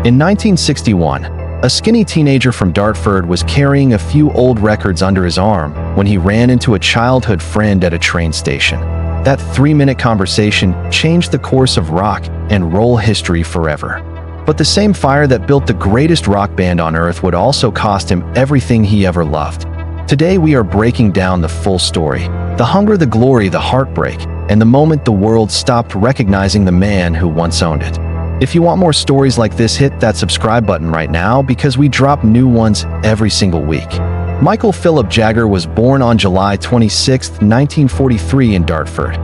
In 1961, a skinny teenager from Dartford was carrying a few old records under his arm when he ran into a childhood friend at a train station. That 3-minute conversation changed the course of rock and roll history forever. But the same fire that built the greatest rock band on earth would also cost him everything he ever loved. Today we are breaking down the full story: the hunger, the glory, the heartbreak, and the moment the world stopped recognizing the man who once owned it. If you want more stories like this, hit that subscribe button right now because we drop new ones every single week. Michael Philip Jagger was born on July 26, 1943 in Dartford,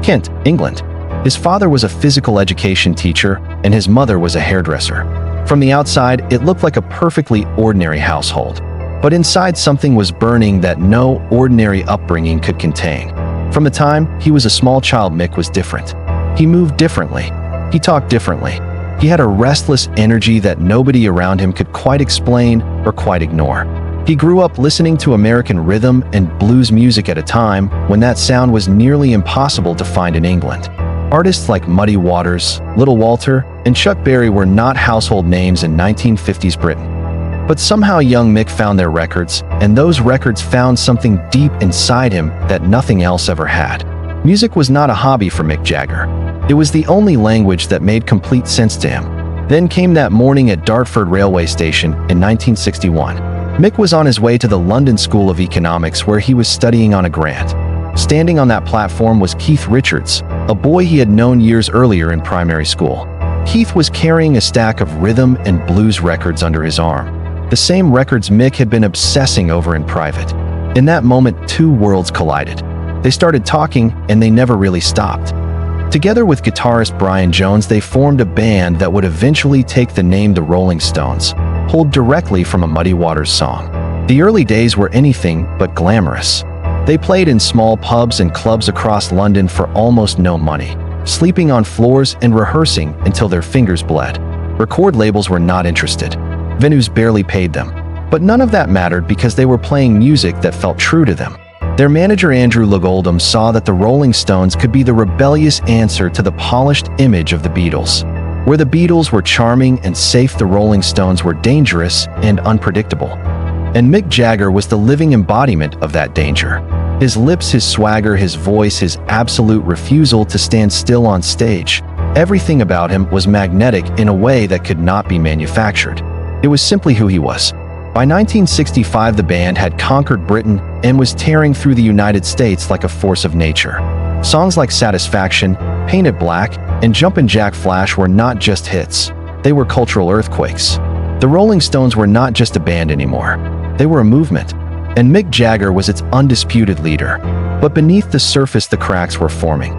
Kent, England. His father was a physical education teacher and his mother was a hairdresser. From the outside, it looked like a perfectly ordinary household. But inside, something was burning that no ordinary upbringing could contain. From the time he was a small child, Mick was different. He moved differently. He talked differently. He had a restless energy that nobody around him could quite explain or quite ignore. He grew up listening to American rhythm and blues music at a time when that sound was nearly impossible to find in England. Artists like Muddy Waters, Little Walter, and Chuck Berry were not household names in 1950s Britain. But somehow young Mick found their records, and those records found something deep inside him that nothing else ever had. Music was not a hobby for Mick Jagger. It was the only language that made complete sense to him. Then came that morning at Dartford railway station in 1961. Mick was on his way to the London School of Economics where he was studying on a grant. Standing on that platform was Keith Richards, a boy he had known years earlier in primary school. Keith was carrying a stack of rhythm and blues records under his arm, the same records Mick had been obsessing over in private. In that moment, two worlds collided. They started talking, and they never really stopped. Together with guitarist Brian Jones, they formed a band that would eventually take the name the Rolling Stones, pulled directly from a Muddy Waters song. The early days were anything but glamorous. They played in small pubs and clubs across London for almost no money, sleeping on floors and rehearsing until their fingers bled. Record labels were not interested. Venues barely paid them. But none of that mattered because they were playing music that felt true to them. Their manager Andrew Oldham saw that the Rolling Stones could be the rebellious answer to the polished image of the Beatles. Where the Beatles were charming and safe, the Rolling Stones were dangerous and unpredictable. And Mick Jagger was the living embodiment of that danger. His lips, his swagger, his voice, his absolute refusal to stand still on stage. Everything about him was magnetic in a way that could not be manufactured. It was simply who he was. By 1965, the band had conquered Britain and was tearing through the United States like a force of nature. Songs like Satisfaction, Paint It Black, and Jumpin' Jack Flash were not just hits. They were cultural earthquakes. The Rolling Stones were not just a band anymore. They were a movement. And Mick Jagger was its undisputed leader. But beneath the surface, the cracks were forming.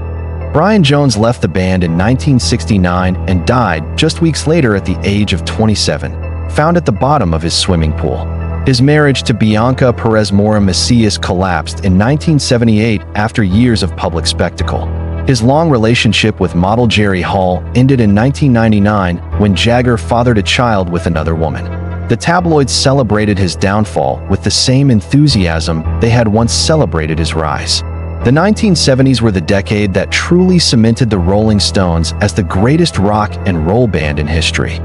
Brian Jones left the band in 1969 and died just weeks later at the age of 27. Found at the bottom of his swimming pool. His marriage to Bianca Perez Mora Macias collapsed in 1978 after years of public spectacle. His long relationship with model Jerry Hall ended in 1999 when Jagger fathered a child with another woman. The tabloids celebrated his downfall with the same enthusiasm they had once celebrated his rise. The 1970s were the decade that truly cemented the Rolling Stones as the greatest rock and roll band in history.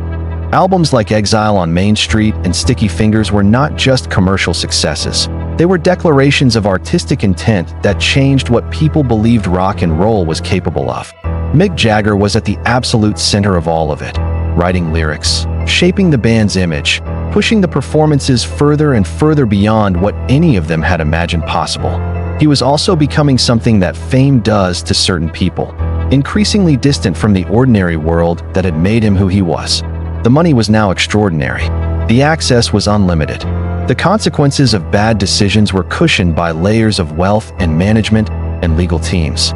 Albums like Exile on Main Street and Sticky Fingers were not just commercial successes. They were declarations of artistic intent that changed what people believed rock and roll was capable of. Mick Jagger was at the absolute center of all of it, writing lyrics, shaping the band's image, pushing the performances further and further beyond what any of them had imagined possible. He was also becoming something that fame does to certain people, increasingly distant from the ordinary world that had made him who he was. The money was now extraordinary. The access was unlimited. The consequences of bad decisions were cushioned by layers of wealth and management and legal teams.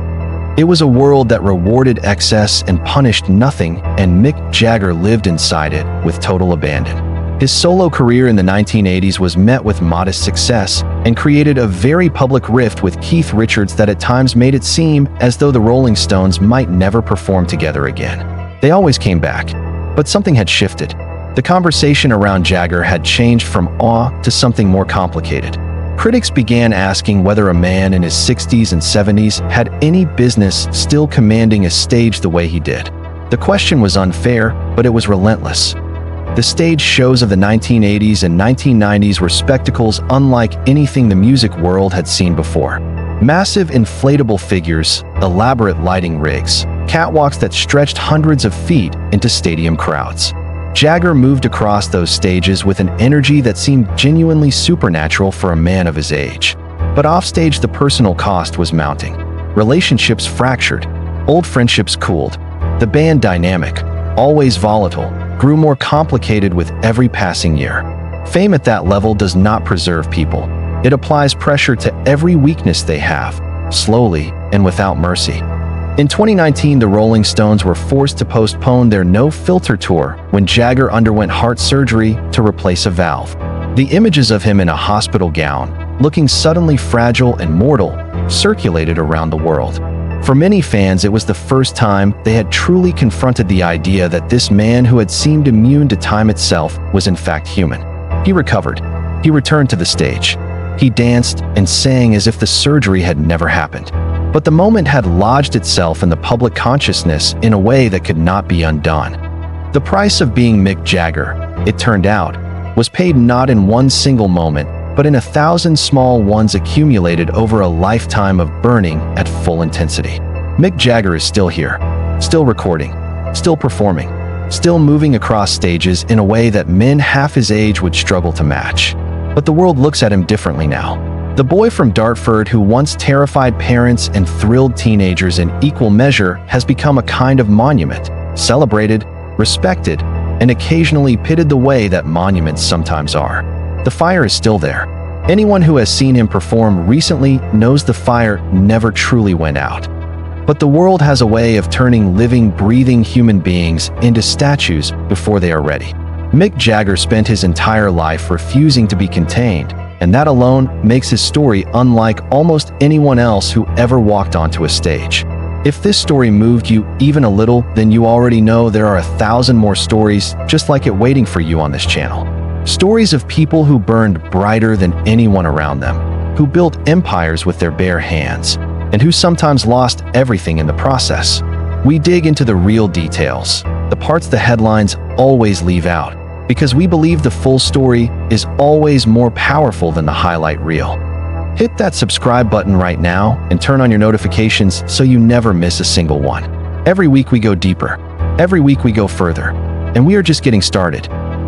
It was a world that rewarded excess and punished nothing, and Mick Jagger lived inside it with total abandon. His solo career in the 1980s was met with modest success and created a very public rift with Keith Richards that at times made it seem as though the Rolling Stones might never perform together again. They always came back. But something had shifted. The conversation around Jagger had changed from awe to something more complicated. Critics began asking whether a man in his 60s and 70s had any business still commanding a stage the way he did. The question was unfair, but it was relentless. The stage shows of the 1980s and 1990s were spectacles unlike anything the music world had seen before. Massive inflatable figures, elaborate lighting rigs, catwalks that stretched hundreds of feet into stadium crowds. Jagger moved across those stages with an energy that seemed genuinely supernatural for a man of his age. But offstage, the personal cost was mounting. Relationships fractured, old friendships cooled. The band dynamic, always volatile, grew more complicated with every passing year. Fame at that level does not preserve people. It applies pressure to every weakness they have, slowly and without mercy. In 2019, the Rolling Stones were forced to postpone their No Filter tour when Jagger underwent heart surgery to replace a valve. The images of him in a hospital gown, looking suddenly fragile and mortal, circulated around the world. For many fans, it was the first time they had truly confronted the idea that this man who had seemed immune to time itself was in fact human. He recovered. He returned to the stage. He danced and sang as if the surgery had never happened. But the moment had lodged itself in the public consciousness in a way that could not be undone. The price of being Mick Jagger, it turned out, was paid not in one single moment, but in 1,000 small ones accumulated over a lifetime of burning at full intensity. Mick Jagger is still here, still recording, still performing, still moving across stages in a way that men half his age would struggle to match. But the world looks at him differently now. The boy from Dartford who once terrified parents and thrilled teenagers in equal measure has become a kind of monument, celebrated, respected, and occasionally pitted the way that monuments sometimes are. The fire is still there. Anyone who has seen him perform recently knows the fire never truly went out. But the world has a way of turning living, breathing human beings into statues before they are ready. Mick Jagger spent his entire life refusing to be contained, and that alone makes his story unlike almost anyone else who ever walked onto a stage. If this story moved you even a little, then you already know there are 1,000 more stories just like it waiting for you on this channel. Stories of people who burned brighter than anyone around them, who built empires with their bare hands, and who sometimes lost everything in the process. We dig into the real details, the parts the headlines always leave out, because we believe the full story is always more powerful than the highlight reel. Hit that subscribe button right now and turn on your notifications so you never miss a single one. Every week we go deeper. Every week we go further. And we are just getting started.